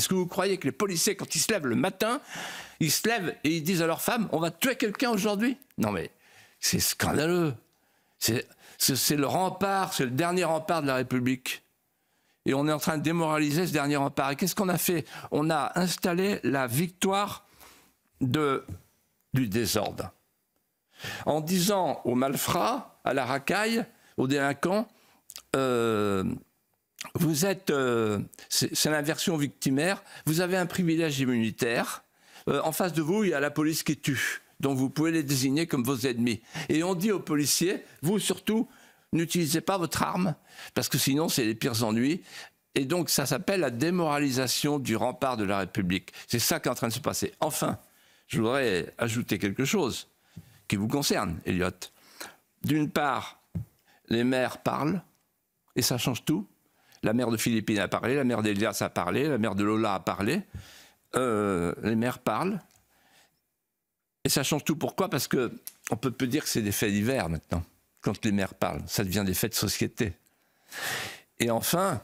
Est-ce que vous croyez que les policiers, quand ils se lèvent le matin, ils se lèvent et ils disent à leur femme, on va tuer quelqu'un aujourd'hui? Non mais, c'est scandaleux. C'est le rempart, c'est le dernier rempart de la République. Et on est en train de démoraliser ce dernier rempart. Et qu'est-ce qu'on a fait? On a installé la victoire du désordre. En disant aux malfrats, à la racaille, aux délinquants, vous êtes, c'est l'inversion victimaire, vous avez un privilège immunitaire, en face de vous, il y a la police qui tue, donc vous pouvez les désigner comme vos ennemis. Et on dit aux policiers, vous surtout, n'utilisez pas votre arme, parce que sinon c'est les pires ennuis. Et donc ça s'appelle la démoralisation du rempart de la République. C'est ça qui est en train de se passer. Enfin, je voudrais ajouter quelque chose qui vous concerne, Elliot. D'une part, les maires parlent, et ça change tout. La mère de Philippine a parlé, la mère d'Elias a parlé, la mère de Lola a parlé. Les maires parlent. Et ça change tout. Pourquoi? Parce qu'on ne peut plus dire que c'est des faits divers maintenant. Quand les maires parlent, ça devient des faits de société. Et enfin,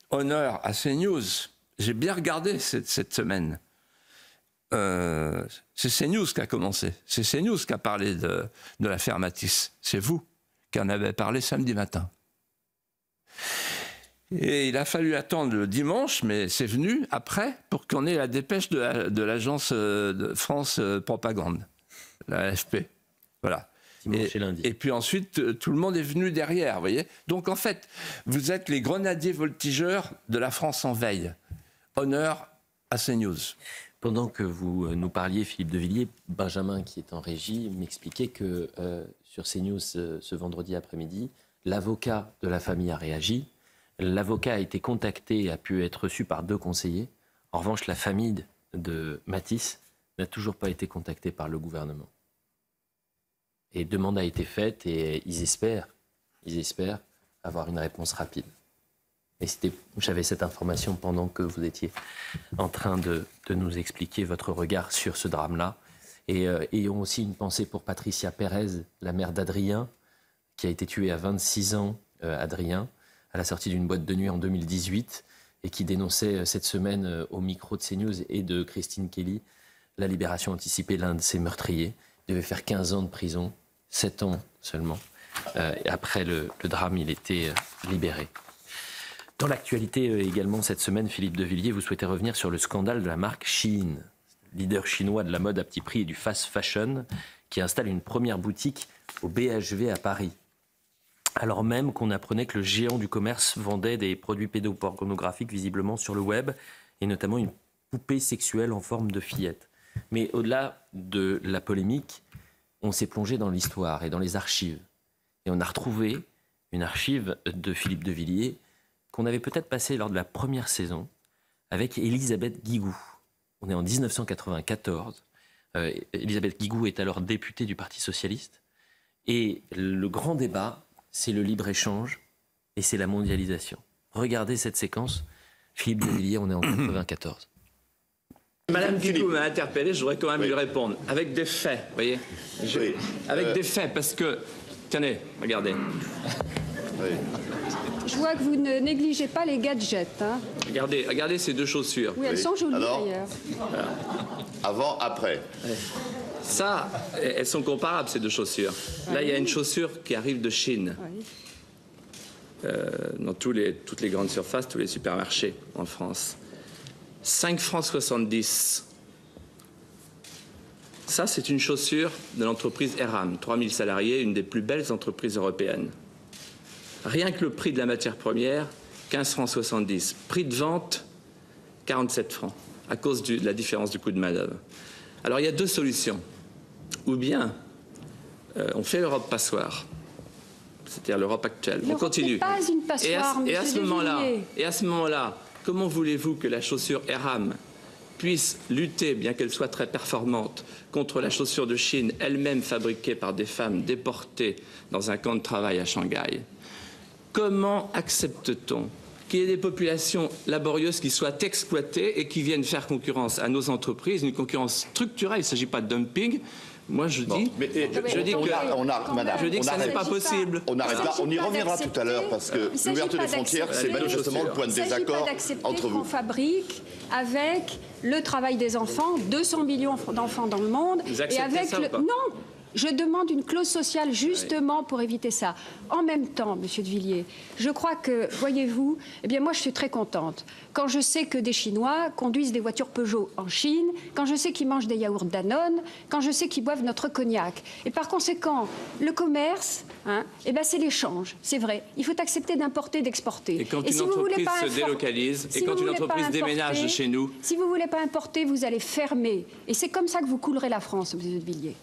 honneur à CNews. J'ai bien regardé cette semaine. C'est CNews qui a commencé. C'est CNews qui a parlé de l'affaire Matisse. C'est vous qui en avez parlé samedi matin. Et il a fallu attendre le dimanche, mais c'est venu après pour qu'on ait la dépêche de l'agence de France Propagande, la AFP. Voilà. Et puis ensuite, tout le monde est venu derrière, vous voyez. Donc en fait, vous êtes les grenadiers voltigeurs de la France en veille. Honneur à CNews. Pendant que vous nous parliez, Philippe de Villiers, Benjamin, qui est en régie, m'expliquait que sur CNews ce vendredi après-midi, l'avocat de la famille a réagi. L'avocat a été contacté et a pu être reçu par 2 conseillers. En revanche, la famille de Matisse n'a toujours pas été contactée par le gouvernement. Et demande a été faite et ils espèrent avoir une réponse rapide. Et j'avais cette information pendant que vous étiez en train de nous expliquer votre regard sur ce drame-là. Et ayons aussi une pensée pour Patricia Pérez, la mère d'Adrien, qui a été tuée à 26 ans, Adrien, à la sortie d'une boîte de nuit en 2018, et qui dénonçait cette semaine au micro de CNews et de Christine Kelly la libération anticipée de l'un de ses meurtriers. Il devait faire 15 ans de prison, 7 ans seulement. Et après le drame, il était libéré. Dans l'actualité également cette semaine, Philippe de Villiers, vous souhaitez revenir sur le scandale de la marque Shein, leader chinois de la mode à petit prix et du fast fashion, qui installe une première boutique au BHV à Paris. Alors même qu'on apprenait que le géant du commerce vendait des produits pédopornographiques visiblement sur le web, et notamment une poupée sexuelle en forme de fillette. Mais au-delà de la polémique, on s'est plongé dans l'histoire et dans les archives. Et on a retrouvé une archive de Philippe de Villiers qu'on avait peut-être passée lors de la première saison avec Elisabeth Guigou. On est en 1994. Elisabeth Guigou est alors députée du Parti socialiste. Et le grand débat, c'est le libre-échange et c'est la mondialisation. Regardez cette séquence. Philippe de Villiers, on est en 1994. Madame Guigou m'a interpellé, je voudrais quand même lui répondre. Avec des faits, vous voyez. Avec des faits, parce que... Tenez, regardez. Oui. Je vois que vous ne négligez pas les gadgets. Hein. Regardez ces 2 chaussures. Oui, elles sont jolies d'ailleurs. Voilà. Avant, après. Ça, elles sont comparables, ces 2 chaussures. Là, il y a une chaussure qui arrive de Chine. Oui. Dans toutes les grandes surfaces, tous les supermarchés en France. 5 francs 70. Ça, c'est une chaussure de l'entreprise Eram. 3000 salariés, une des plus belles entreprises européennes. Rien que le prix de la matière première, 15 francs 70. Prix de vente, 47 francs, à cause de la différence du coût de main-d'œuvre. Alors, il y a 2 solutions. Ou bien, on fait l'Europe passoire, c'est-à-dire l'Europe actuelle. On continue. N'est pas une passoire, et à ce moment-là, comment voulez-vous que la chaussure Eram puisse lutter, bien qu'elle soit très performante, contre la chaussure de Chine, elle-même fabriquée par des femmes déportées dans un camp de travail à Shanghai? Comment accepte-t-on qu'il y ait des populations laborieuses qui soient exploitées et qui viennent faire concurrence à nos entreprises, une concurrence structurelle, il ne s'agit pas de dumping, Moi, je dis, Mais, je dis que, madame, je dis que ça n'est pas possible. on arrête là, on y reviendra tout à l'heure parce que l'ouverture des frontières, c'est manifestement le point de désaccord entre vous. On fabrique avec le travail des enfants, 200 millions d'enfants dans le monde, Vous acceptez ça ou pas ? Non. Je demande une clause sociale justement pour éviter ça. En même temps, Monsieur de Villiers, je crois que, voyez-vous, eh bien moi je suis très contente. Quand je sais que des Chinois conduisent des voitures Peugeot en Chine, quand je sais qu'ils mangent des yaourts Danone, quand je sais qu'ils boivent notre cognac. Et par conséquent, le commerce, eh ben c'est l'échange, c'est vrai. Il faut accepter d'importer, d'exporter. Et quand une si vous voulez entreprise pas se délocalise, et quand une entreprise déménage de chez nous... Si vous ne voulez pas importer, vous allez fermer. Et c'est comme ça que vous coulerez la France, Monsieur de Villiers.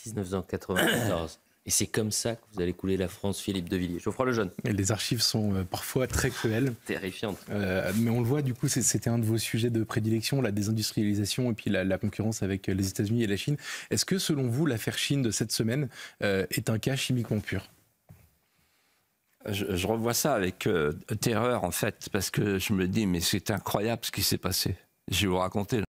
1994. Et c'est comme ça que vous allez couler la France, Philippe de Villiers. Geoffroy Lejeune. Et les archives sont parfois très cruelles. Terrifiante. Mais on le voit, du coup, c'était un de vos sujets de prédilection, la désindustrialisation et puis la concurrence avec les États-Unis et la Chine. Est-ce que, selon vous, l'affaire Chine de cette semaine est un cas chimiquement pur ? Je revois ça avec terreur, en fait, parce que je me dis, mais c'est incroyable ce qui s'est passé. Je vais vous raconter.